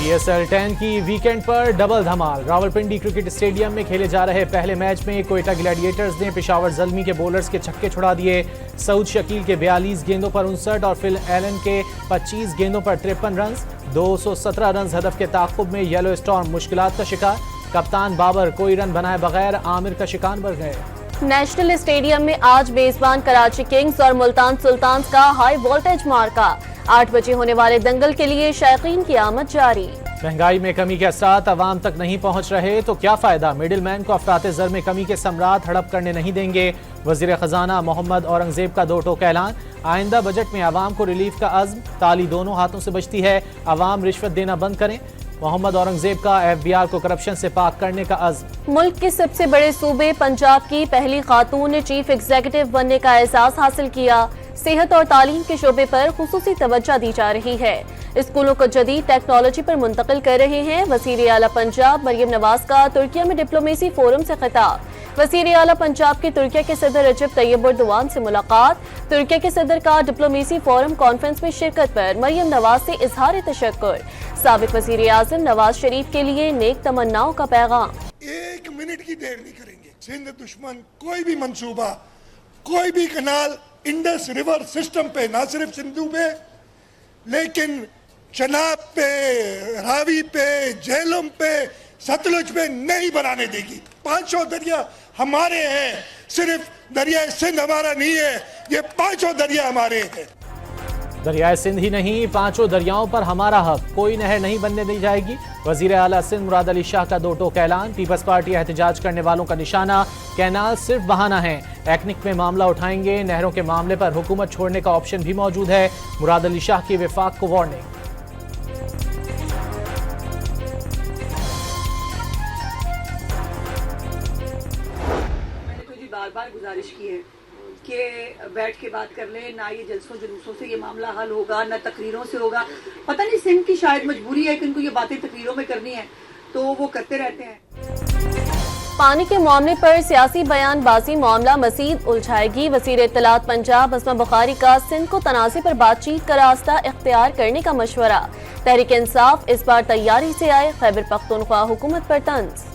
PSL 10 की weekend पर double धमाल। Rawalpindi cricket stadium में खेले जा रहे पहले मैच में कोयटा ग्लैडिएटर्स ने पेशावर ज़ल्मी के बॉलर्स के छक्के छुड़ा दिए। सऊद शकील के 42 गेंदों पर 59 और फिल एलन के 25 गेंदों पर 53 रन। 217 रन हदफ के ताक़ुब में येलो स्टॉर्म मुश्किलात का शिकार। कप्तान बाबर कोई रन बनाए बगैर आमिर का शिकार बन गए। नेशनल स्टेडियम में आज मेजबान कराची किंग्स और मुल्तान सुल्तान्स का हाई वोल्टेज मार्का। 8 बजे होने वाले दंगल के लिए शायकीन की आमद जारी। महंगाई में कमी के असरात अवाम तक नहीं पहुंच रहे तो क्या फायदा, मिडिल मैन को अफराते ज़र में कमी के समरात हड़प करने नहीं देंगे। वजीर खजाना मोहम्मद औरंगजेब का 2 टोक ऐलान। आइंदा बजट में अवाम को रिलीफ का अज़्म, ताली दोनों हाथों से बचती है, अवाम रिश्वत देना बंद करें। मोहम्मद औरंगजेब का FBR को करप्शन से पाक करने का अज़्म। मुल्क के सबसे बड़े सूबे पंजाब की पहली खातून ने चीफ एग्जीक्यूटिव बनने का एहसास हासिल किया। सेहत और तालीम के शोबे पर खुसूसी तवज्जो दी जा रही है। स्कूलों को जदीद टेक्नोलॉजी पर मुंतकिल कर रहे हैं। वज़ीर आला पंजाब मरियम नवाज का तुर्किया में डिप्लोमेसी फोरम से खिताब। वज़ीर आला पंजाब की तुर्किया के सदर रजब तैयब एर्दोगान से मुलाकात। तुर्किया के सदर का डिप्लोमेसी फोरम कॉन्फ्रेंस में शिरकत पर मरियम नवाज से इजहार तशक्कुर। साबिक वज़ीर आज़म नवाज शरीफ के लिए नेक तमन्नाओं का पैगाम। 1 मिनट की देर नहीं करेंगे। सिंध दुश्मन कोई भी मंसूबा, कोई भी कनाल इंडस रिवर सिस्टम पे, ना सिर्फ सिंधु पे लेकिन चनाब पे, रावी पे, झेलम पे, सतलुज पे नहीं बनाने देगी। 500 दरिया हमारे हैं, सिर्फ दरिया सिंध हमारा नहीं है, ये 500 दरिया हमारे हैं। दरियाए सिंध ही नहीं, 5 दरियाओं पर हमारा हक, कोई नहर नहीं बनने दी जाएगी। वजीर आला सिंध मुराद अली शाह का 2 टोक ऐलान। पीपल्स पार्टी एहतजाज करने वालों का निशाना, कैनाल सिर्फ बहाना है, एक्निक में मामला उठाएंगे। नहरों के मामले पर हुकूमत छोड़ने का ऑप्शन भी मौजूद है। मुराद अली शाह की विफाक को वार्निंग। मैंने तो जी बार गुजारिश की है कि बैठ के बात कर ले, ना ये जलसों जुलूसों से ये मामला हल होगा, ना तकरीरों से होगा। पता नहीं सिंध की शायद मजबूरी है कि इनको ये बातें तकरीरों में करनी है, तो वो करते रहते हैं। पानी के मामले पर सियासी बयानबाजी मामला मजीद उलझाएगी। वज़ीर इत्तलात पंजाब अस्मा बुखारी का सिंध को तनाज़े पर बातचीत का रास्ता इख्तियार करने का मशवरा। तहरीक इंसाफ इस बार तैयारी से आए, खैबर पख्तूनख्वा हुकूमत पर तंज।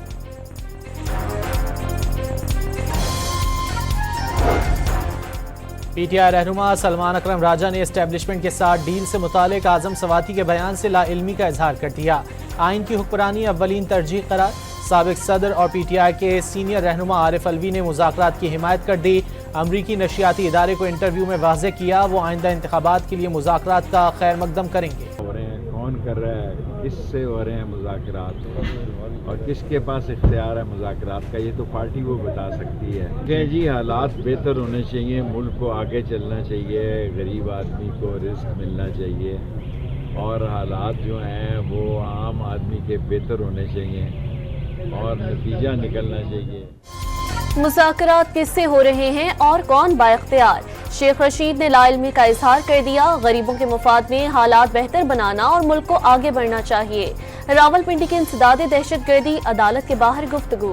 PTI रहनुमा सलमान अकरम राजा ने एस्टेब्लिशमेंट के साथ डील से मुतालिक आजम सवाती के बयान से लाइल्मी का इजहार कर दिया। आइन की हुक्मरानी अव्वलीन तरजीह करार। साबिक सदर और PTI के सीनियर रहनुमा आरिफ अलवी ने मुज़ाकरात की हिमायत कर दी। अमरीकी नशियाती इदारे को इंटरव्यू में वाज़ेह किया वो आइंदा इंतखाबात के लिए मुज़ाकरात का खैर मकदम करेंगे। कौन कर रहा है, किससे हो रहे हैं मुज़ाकरात और किसके पास इख्तियार है मुज़ाकरात का, ये तो पार्टी वो बता सकती है। कि जी हालात बेहतर होने चाहिए, मुल्क को आगे चलना चाहिए, गरीब आदमी को रिस्क मिलना चाहिए और हालात जो हैं वो आम आदमी के बेहतर होने चाहिए और नतीजा निकलना चाहिए। मुज़ाकरात किससे हो रहे हैं और कौन बाइख्तियार? शेख रशीद ने लाइल्मी का इजहार कर दिया। गरीबों के मुफाद में हालात बेहतर बनाना और मुल्क को आगे बढ़ना चाहिए। रावलपिंडी के इंसदाद दहशतगर्दी, अदालत के बाहर गुफ्तगू।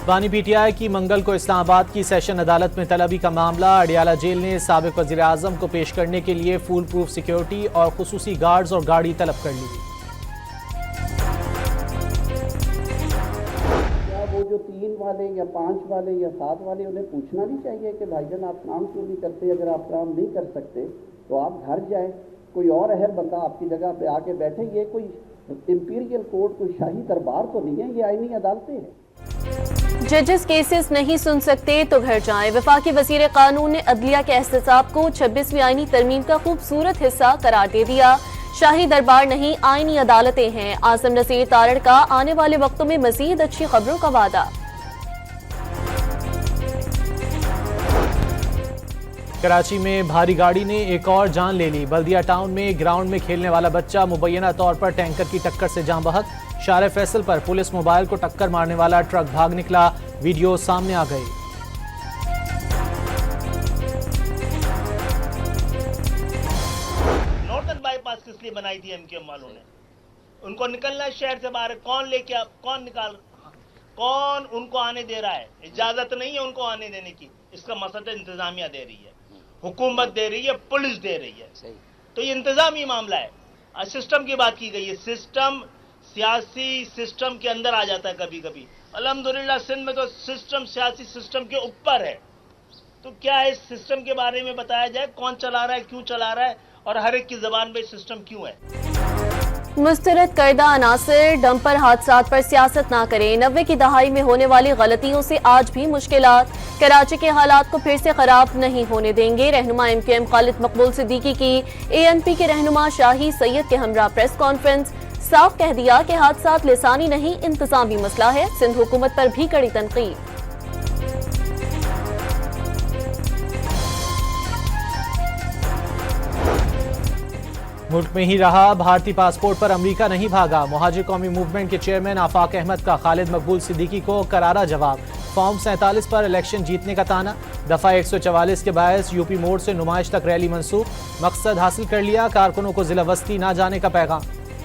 बानी PTI की मंगल को इस्लामाबाद की सेशन अदालत में तलबी का मामला। अडियाला जेल ने साबिक वज़ीर आज़म को पेश करने के लिए फुल प्रूफ सिक्योरिटी और खुसूसी गार्ड्स और गाड़ी तलब कर ली। वो जो 3 वाले या 5 वाले या 7 वाले, उन्हें पूछना नहीं चाहिए कि भाईजान आप काम क्यों नहीं करते? अगर आप काम नहीं कर सकते तो आप घर जाएं, कोई और अहल बंदा आपकी जगह पे आके बैठे। ये कोई इंपीरियल कोर्ट, कोई शाही दरबार तो नहीं है, ये आईनी अदालतें हैं। जजेस केसेस नहीं सुन सकते तो घर जाएं। वफाकी वजीर कानून ने अदलिया के एहतसाब को 26वीं आईनी तरमीम का खूबसूरत हिस्सा करार दे दिया। शाही दरबार नहीं, आईनी अदालतें हैं। आज़म नसीर तारड़ का आने वाले वक्तों में मजीद अच्छी खबरों का वादा। कराची में भारी गाड़ी ने एक और जान ले ली। बल्दिया टाउन में ग्राउंड में खेलने वाला बच्चा मुबैना तौर पर टैंकर की टक्कर से जान बहक। शारे फैसल पर पुलिस मोबाइल को टक्कर मारने वाला ट्रक भाग निकला, वीडियो सामने आ गई। नॉर्थन बाईपास किस लिए बनाई थी MKM वालों ने? उनको निकलना शहर से बाहर, कौन लेके, कौन निकाल, कौन उनको आने दे रहा है? इजाजत नहीं है उनको आने देने की, इसका मसला इंतजामिया दे रही है। हुकूमत दे रही है, पुलिस दे रही है। तो ये इंतजामी मामला है। सिस्टम की बात की गई है, सिस्टम सियासी सिस्टम के अंदर आ जाता है कभी कभी। अल्हम्दुलिल्लाह सिंध में तो सिस्टम सियासी सिस्टम के ऊपर है। तो क्या इस सिस्टम के बारे में बताया जाए, कौन चला रहा है, क्यों चला रहा है, और हर एक की जबान पे सिस्टम क्यों है। मुस्तरद करदा अनासिर डंपर हादसा पर सियासत ना करें। 90 की दहाई में होने वाली गलतियों से आज भी मुश्किलात। कराची के हालात को फिर से खराब नहीं होने देंगे। रहनुमा MKM खालिद मकबूल सिद्दीकी की ANP के रहनुमा शाही सैयद के हमरा प्रेस कॉन्फ्रेंस। साफ कह दिया कि हादसात लिसानी नहीं, इंतजामी मसला है। सिंध हुकूमत पर भी कड़ी तनकीद। मुल्क में ही रहा, भारतीय पासपोर्ट पर अमेरिका नहीं भागा। मुहाजिर कौमी मूवमेंट के चेयरमैन आफाक अहमद का खालिद मकबूल सिद्दीकी को करारा जवाब। फॉर्म 47 पर इलेक्शन जीतने का ताना। दफा 144 के बायस यूपी मोड़ से नुमाइश तक रैली मंसूख। मकसद हासिल कर लिया, कारकुनों को जिला वस्ती ना जाने का पैगाम।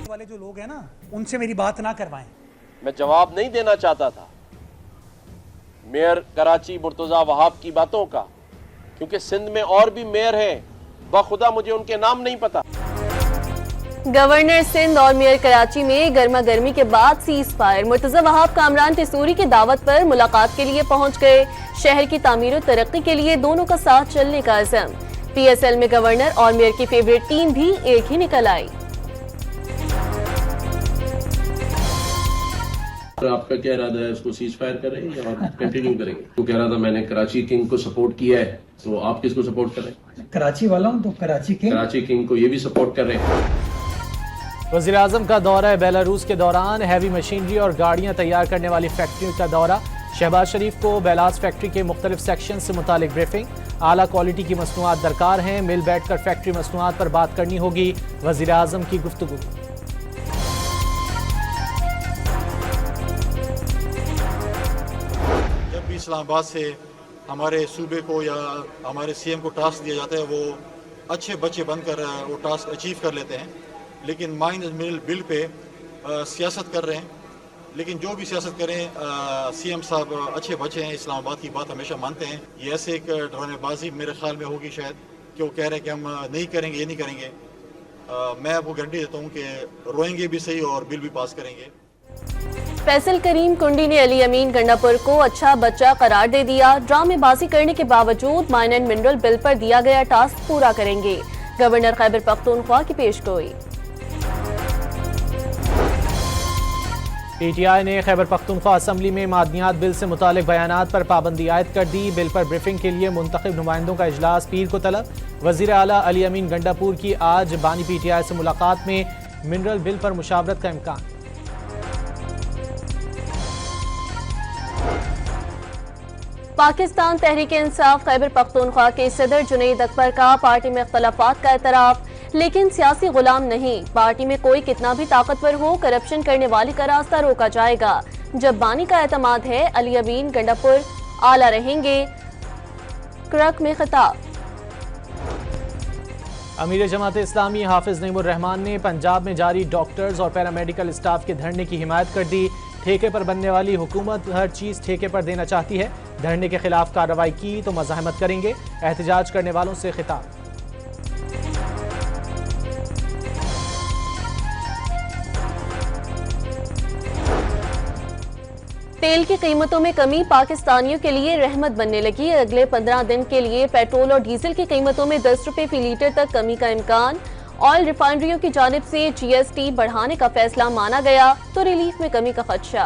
वाले जो लोग हैं ना, उनसे मेरी बात ना करवाएं। मैं जवाब नहीं देना चाहता था मेयर कराची मुर्तजा वहाब की बातों का, क्योंकि सिंध में और भी मेयर हैं, बखुदा मुझे उनके नाम नहीं पता। गवर्नर सिंध और मेयर कराची में गर्मा गर्मी के बाद सीज फायर। मुर्तजा वहाब कामरान तिसूरी की दावत पर मुलाकात के लिए पहुंच गए। शहर की तामीर और तरक्की के लिए दोनों का साथ चलने का अज़म। PSL में गवर्नर और मेयर की फेवरेट टीम भी एक ही निकल आई। आपका क्या इरादा है, इसको सीज फायर करें या कंटिन्यू करेंगे? तो कह रहा था मैंने कराची किंग को सपोर्ट किया है, तो आप किसको सपोर्ट कर रहे हैं? कराची वाला हूं तो कराची किंग को ये भी सपोर्ट कर रहे हैं। वज़ीर आज़म का दौरा बेलारूस के दौरान हैवी मशीनरी और गाड़ियां तैयार करने वाली फैक्ट्रियों का दौरा। शहबाज शरीफ को बेलास फैक्ट्री के मुख्तलिफ सेक्शन से मुतालिक ब्रीफिंग। आला क्वालिटी की मसनूआत दरकार हैं, मिल बैठ कर फैक्ट्री मसनूआत पर बात करनी होगी। वज़ीर आज़म की गुफ्तगू। जब भी इस्लामाबाद से हमारे सूबे को या हमारे CM को टास्क दिया जाता है, वो अच्छे बच्चे बनकर वो टास्क अचीव कर लेते हैं, लेकिन माइनस मिल बिल पे सियासत कर रहे हैं। लेकिन जो भी सियासत करें, CM साहब अच्छे बच्चे हैं, इस्लामाबाद की बात हमेशा मानते हैं। ये ऐसे एक ड्रामेबाजी मेरे ख्याल में होगी शायद, कि वो कह रहे हैं कि हम नहीं करेंगे, ये नहीं करेंगे। मैं आपको गारंटी देता हूँ कि रोएंगे भी सही और बिल भी पास करेंगे। फैसल करीम कुंडी ने अली अमीन गंडापुर को अच्छा बच्चा करार दे दिया। ड्रामेबाजी करने के बावजूद माइन एंड मिनरल बिल पर दिया गया टास्क पूरा करेंगे। गवर्नर खैबर पख्तूनख्वा की पेशगोई। PTI ने खैबर पख्तूनख्वा असम्बली में मादनियात बिल से मुतालिक बयानात पर पाबंदी आयद कर दी। बिल पर ब्रीफिंग के लिए मुंतखब नुमाइंदों का इजलास पीर को तलब। वजीर आला अली अमीन गंडापुर की आज बानी PTI से मुलाकात में मिनरल बिल पर मुशावरत का इम्कान। पाकिस्तान तहरीक इंसाफ खैबर पख्तूनख्वा के सदर जुनैद अकबर का पार्टी में इख्तलाफात का एतराफ, लेकिन सियासी गुलाम नहीं। पार्टी में कोई कितना भी ताकतवर हो, करप्शन करने वाले का रास्ता रोका जाएगा। जब बानी का एतमाद है, अली अमीन गंडापुर आला रहेंगे। क्रक में खिताब। अमीर जमात इस्लामी हाफिज नईमुर रहमान ने पंजाब में जारी डॉक्टर्स और पैरामेडिकल स्टाफ के धरने की हिमायत कर दी। ठेके पर बनने वाली हुकूमत हर चीज ठेके पर देना चाहती है। धरने के खिलाफ कार्रवाई की तो मज़ाहमत करेंगे। एहतजाज करने वालों से खिताब। तेल की कीमतों में कमी पाकिस्तानियों के लिए रहमत बनने लगी। अगले 15 दिन के लिए पेट्रोल और डीजल की कीमतों में 10 रुपए फी लीटर तक कमी का इम्कान। ऑयल रिफाइनरियों की जानिब से GST बढ़ाने का फैसला माना गया तो रिलीफ में कमी का खदशा।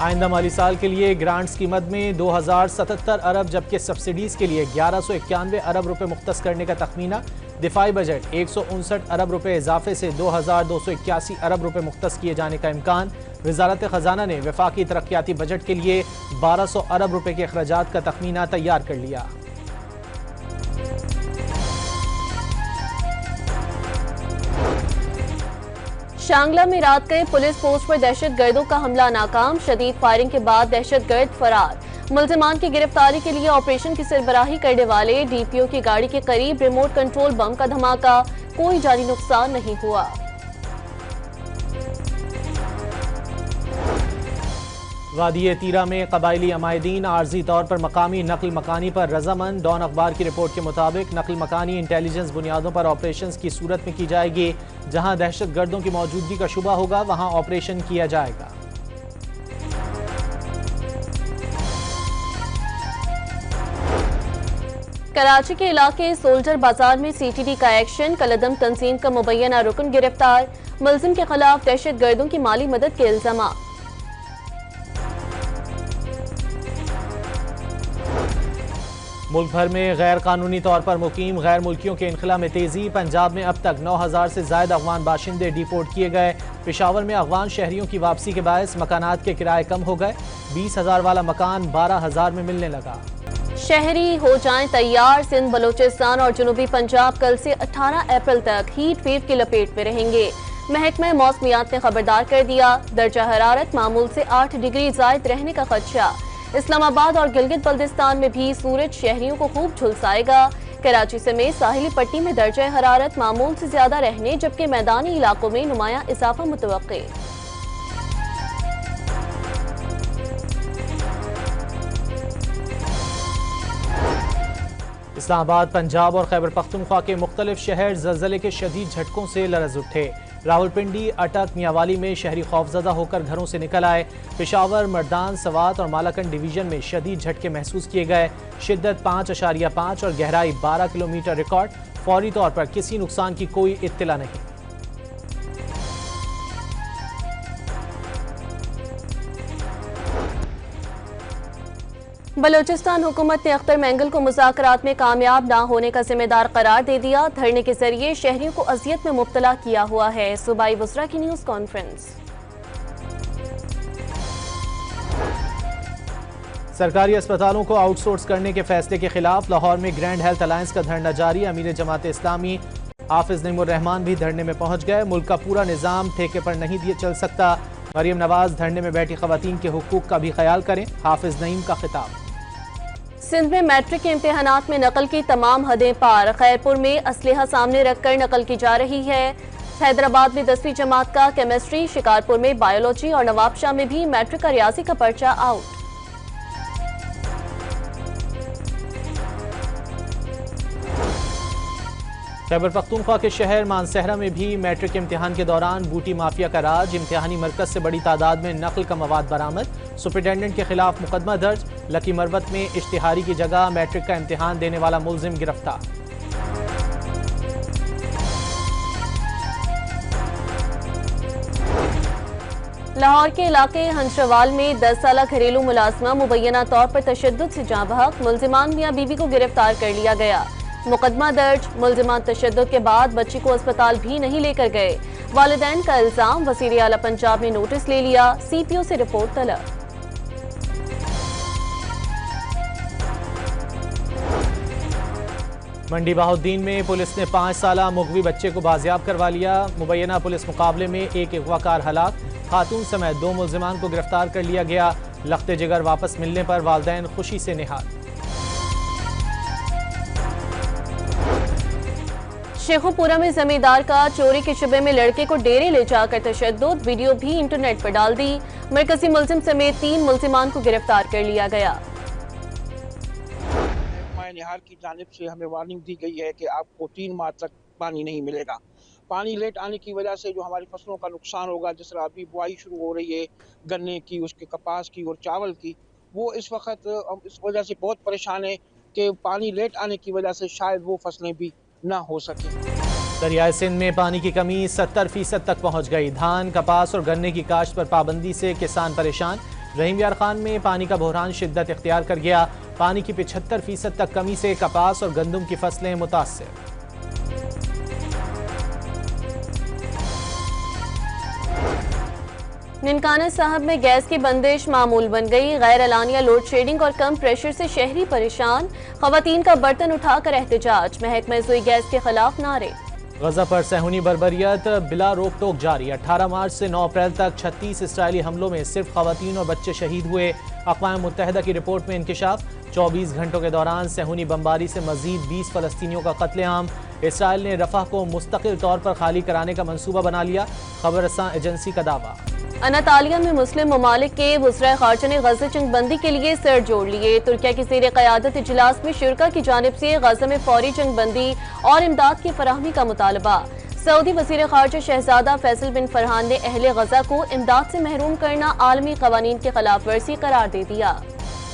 आइंदा माली साल के लिए ग्रांट्स की मद में 2077 अरब जबकि सब्सिडीज के लिए 1191 अरब रुपए मुख्तस करने का तखमीना। दिफाई बजट 159 अरब रुपए इजाफे से 2281 अरब रुपए मुख्तस किए जाने का इम्कान। वजारत खजाना ने वफाकी तरक्याती बजट के लिए 1200 अरब रुपए के अखराजात का तखमीना तैयार कर लिया। शांगला में रात गए पुलिस पोस्ट पर दहशतगर्दों का हमला नाकाम। शदीद फायरिंग के बाद दहशतगर्द फरार। मुल्जिमान की गिरफ्तारी के लिए ऑपरेशन की सरबराही करने वाले DPO की गाड़ी के करीब रिमोट कंट्रोल बम का धमाका। कोई जानी नुकसान नहीं हुआ। वादी तीरा में कबायली अमायदीन आर्जी तौर पर मकामी नकल मकानी पर रजामंद। डॉन अखबार की रिपोर्ट के मुताबिक नकल मकानी इंटेलिजेंस बुनियादों पर ऑपरेशन की सूरत में की जाएगी। जहां दहशत गर्दों की मौजूदगी का शुबा होगा वहां ऑपरेशन किया जाएगा। कराची के इलाके सोल्जर बाजार में सीटीडी का एक्शन। कलदम तंजीम का मुबैना रुकन गिरफ्तार। मुलजिम के खिलाफ दहशत गर्दों की माली मदद के इल्जाम। मुल्क भर में गैर कानूनी तौर पर मुकीम गैर मुल्कियों के इनखला में तेजी। पंजाब में अब तक 9,000 से ज्यादा अफगान बाशिंदे डिपोर्ट किए गए। पेशावर में अफगान शहरियों की वापसी के बायस मकानात के किराए कम हो गए। 20,000 वाला मकान 12,000 में मिलने लगा। शहरी हो जाएं तैयार। सिंध, बलोचिस्तान और जनूबी पंजाब कल से 18 अप्रैल तक हीट वेव की लपेट में रहेंगे। महकमा मौसमियात ने खबरदार कर दिया। दर्जा हरारत मामूल से 8 डिग्री जायद रहने का खदशा। इस्लामाबाद और गिलगित बल्दिस्तान में भी सूरज शहरियों को खूब झुलसाएगा। कराची समेत साहिली पट्टी में दर्जा हरारत मामूल से ज्यादा रहने जबकि मैदानी इलाकों में नुमाया इजाफा मुतवक्के। इस्लामाबाद, पंजाब और खैबर पख्तूनख्वा के मुख्तलिफ शहर ज़लज़ले के शदीद झटकों से लरज़ उठे। रावलपिंडी, अटक, मियांवाली में शहरी खौफजदा होकर घरों से निकल आए। पेशावर, मर्दान, सवात और मालाकंड डिवीजन में शदीद झटके महसूस किए गए। शिद्दत 5.5 और गहराई 12 किलोमीटर रिकॉर्ड। फौरी तौर पर किसी नुकसान की कोई इत्तला नहीं। बलोचिस्तान हुकूमत ने अख्तर मैंगल को मुज़ाकरात में कामयाब ना होने का जिम्मेदार करार दे दिया। धरने के जरिए शहरियों को अजियत में मुब्तला किया हुआ है। सूबाई वज़रा की न्यूज़ कॉन्फ्रेंस। सरकारी अस्पतालों को आउटसोर्स करने के फैसले के खिलाफ लाहौर में ग्रैंड हेल्थ अलायंस का धरना जारी। अमीर जमात इस्लामी हाफिज नईमुर रहमान भी धरने में पहुंच गए। मुल्क का पूरा निज़ाम ठेके पर नहीं दिए चल सकता। मरियम नवाज धरने में बैठी खवातीन के हुकूक का भी ख्याल करें। हाफिज नईम का खिताब। सिंध में मैट्रिक के इम्तिहानात में नकल की तमाम हदें पार। खैरपुर में असलहा सामने रखकर नकल की जा रही है। हैदराबाद में 10वीं जमात का केमिस्ट्री, शिकारपुर में बायोलॉजी और नवाबशाह में भी मैट्रिक का रियाजी का पर्चा आउट। खैबर पख्तूनख्वा के शहर मानसहरा में भी मैट्रिक इम्तिहान के दौरान बूटी माफिया का राज। इम्तिहानी मरकज से बड़ी तादाद में नकल का मवाद बरामद। सुपरिटेंडेंट के खिलाफ मुकदमा दर्ज। लकी मरबत में इश्तिहारी की जगह मैट्रिक का इम्तिहान देने वाला मुलजिम गिरफ्तार। लाहौर के इलाके हंसरवाल में 10 साला घरेलू मुलाजमा मुबैना तौर पर तशद्दुद से जाँ बहक। मुलजिमान मियाँ बीवी को गिरफ्तार कर लिया गया। मुकदमा दर्ज। मुलजिमान तशद्दुद के बाद बच्ची को अस्पताल भी नहीं लेकर गए। वालिदैन का इल्जाम। वज़ीर आला पंजाब ने नोटिस ले लिया। CPO से रिपोर्ट तलब। मंडी बहाउद्दीन में पुलिस ने 5 साला मुगवी बच्चे को बाजियाब करवा लिया। मुबैना पुलिस मुकाबले में एक अगवाकार हलाक। खातून समेत 2 मुलजिमान को गिरफ्तार कर लिया गया। लख्ते जिगर वापस मिलने पर वालिदैन खुशी से निहाल। शेखुपुरा में जमींदार का चोरी के शुबे में लड़के को डेरे ले जाकर तशद्दुद। वीडियो भी इंटरनेट पर डाल दी। मरकजी मुलजिम समेत 3 मुलजिमान को गिरफ्तार कर लिया गया। निहार की जानिब से हमें वार्निंग दी गई है कि आपको 3 माह तक पानी नहीं मिलेगा। पानी लेट आने की वजह से जो हमारी फसलों का नुकसान होगा, जिस तरह अभी बुआई शुरू हो रही है गन्ने की, उसके कपास की और चावल की, वो इस वक्त हम इस वजह से बहुत परेशान है कि पानी लेट आने की वजह से शायद वो फसलें भी ना हो सके। दरियाए सिंध में पानी की कमी 70% तक पहुंच गई। धान, कपास और गन्ने की काश्त पर पाबंदी से किसान परेशान। रहीम यार खान में पानी का बहरान शिद्दत इख्तियार कर गया। पानी की 75% तक कमी से कपास और गंदम की फसलें मुतासिर। ननकाना साहब में गैस की बंदिश मामूल बन गई। गैर एलानिया लोड शेडिंग और कम प्रेशर से शहरी परेशान। खवातीन का बर्तन उठाकर एहतजाज। महकमा सुई गैस के खिलाफ नारे। गजा पर सहूनी बर्बरियत बिला रोक टोक जारी। 18 मार्च से 9 अप्रैल तक 36 इसराइली हमलों में सिर्फ खवातीन और बच्चे शहीद हुए। अक़वाम मुत्तहिदा की रिपोर्ट में इंकिशाफ। 24 घंटों के दौरान सहूनी बमबारी से मजीद 20 फ़लस्तीनियों का कत्लेआम। इसराइल ने रफ़ह को मुस्तकिल तौर पर खाली कराने का मंसूबा बना लिया। खबर रसां एजेंसी का दावा। अनातालिया में मुस्लिम ममालिक के वज़राए ख़ारजा ने गज़ा जंगबंदी के लिए सर जोड़ लिए। तुर्किया की ज़ेर क़यादत इजलास में शुरका की जानिब से गज़ा में फौरी जंगबंदी और इमदाद की फराहमी का मुतालबा। सऊदी वज़ीर ख़ारजा शहज़ादा फैसल बिन फरहान ने अहले गज़ा को इमदाद से महरूम करना आलमी क़वानीन की खिलाफ वर्जी करार दे दिया।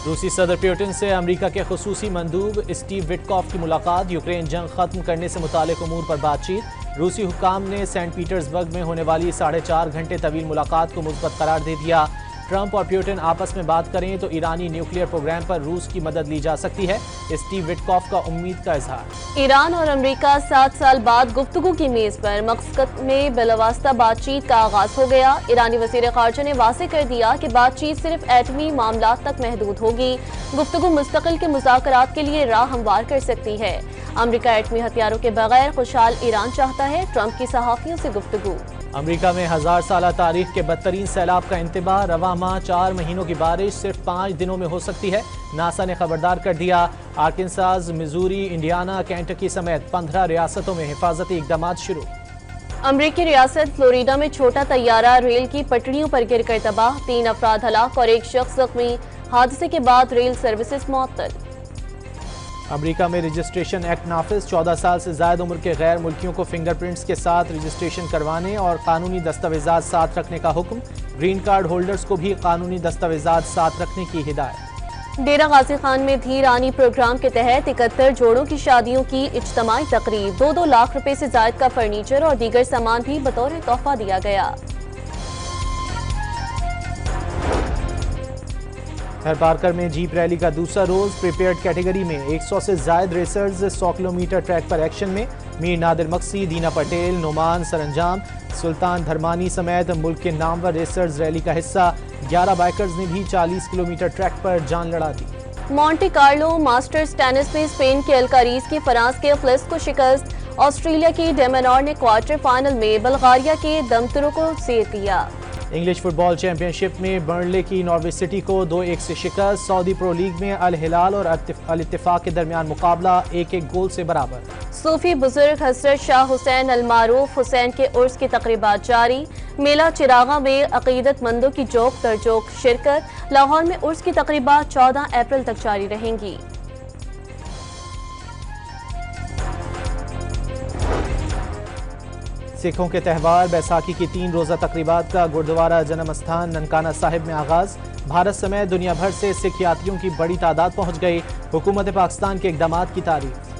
रूसी सदर पुतिन से अमेरिका के खुसूसी मंदूब स्टीव विटकॉफ की मुलाकात। यूक्रेन जंग खत्म करने से मुतालिक उमूर पर बातचीत। रूसी हुक्काम ने सेंट पीटर्सबर्ग में होने वाली 4.5 घंटे तवील मुलाकात को मुस्बत करार दे दिया। ट्रंप और पुतिन आपस में बात करें तो ईरानी न्यूक्लियर प्रोग्राम पर रूस की मदद ली जा सकती है। स्टीव विटकॉफ का उम्मीद का इजहार। ईरान और अमेरिका 7 साल बाद गुफ्तगू की मेज पर मस्कत में बिलावास्ता बातचीत का आगाज हो गया। ईरानी वज़ीर ख़ारजा ने वाज़ेह कर दिया कि बातचीत सिर्फ एटमी मामलात तक महदूद होगी। गुफ्तगू मुस्तकिल के मुज़ाकरात के लिए राह हमवार कर सकती है। अमेरिका एटमी हथियारों के बगैर खुशहाल ईरान चाहता है। ट्रंप की सहाफ़ियों से गुफ्तगू। अमेरिका में 1000 साल तारीख के बदतरीन सैलाब का इंतबाह। रवा माह 4 महीनों की बारिश सिर्फ 5 दिनों में हो सकती है। नासा ने खबरदार कर दिया। आर्कांसास, मिजूरी, इंडियाना, केंटकी समेत 15 रियासतों में हिफाजती इकदाम शुरू। अमरीकी रियासत फ्लोरिडा में छोटा तैयारा रेल की पटरियों पर गिरकर तबाह। 3 अफराद हलाक और 1 शख्स जख्मी। हादसे के बाद रेल सर्विसेज मुअत्तल। अमेरिका में रजिस्ट्रेशन एक्ट नाफिज। 14 साल से ज्यादा उम्र के गैर मुल्कियों को फिंगरप्रिंट्स के साथ रजिस्ट्रेशन करवाने और कानूनी दस्तावेजात साथ रखने का हुक्म। ग्रीन कार्ड होल्डर्स को भी कानूनी दस्तावेजात साथ रखने की हिदायत। डेरा गाजी खान में धीर आनी प्रोग्राम के तहत 71 जोड़ों की शादियों की इज्तमाई तकरीब। 2-2 लाख रुपए से जायद का फर्नीचर और दीगर सामान भी बतौर तोहफा दिया गया। पार्कर में जीप रैली का दूसरा रोज। प्रिपेयर्ड कैटेगरी में 100 से ज्यादा रेसर्स 100 किलोमीटर ट्रैक पर एक्शन में। मीर नादिर मक्सी, दीना पटेल, नोमान सरंजाम, सुल्तान धरमानी समेत मुल्क के नामवर रेसर्स रैली का हिस्सा। 11 बाइकर्स ने भी 40 किलोमीटर ट्रैक पर जान लड़ा दी। मोंटे कार्लो मास्टर्स टेनिस में स्पेन के अल्कारीज की फ्रांस के फ्लेस को शिकस्त। ऑस्ट्रेलिया की डेमेनॉर ने क्वार्टर फाइनल में बल्गारिया के दमतरो को जेर दिया। इंग्लिश फुटबॉल चैंपियनशिप में बर्नले की नॉर्विच सिटी को 2-1 से शिकस्त। सऊदी प्रो लीग में अल हिलाल और अल इत्तिफाक के दरमियान मुकाबला 1-1 गोल से बराबर। सूफी बुजुर्ग हजरत शाह हुसैन अल मारूफ हुसैन के उर्स की तकरीबात जारी। मेला चिरागा में अकीदतमंदों की जोक दर जोक शिरकत। लाहौर में उर्स की तकरीबात 14 अप्रैल तक जारी रहेंगी। सिखों के त्यौहार बैसाखी की 3 रोज़ा तकरीबात का गुरुद्वारा जन्म स्थान ननकाना साहिब में आगाज। भारत समेत दुनिया भर से सिख यात्रियों की बड़ी तादाद पहुंच गई। हुकूमत पाकिस्तान के इकदामात की तारीफ।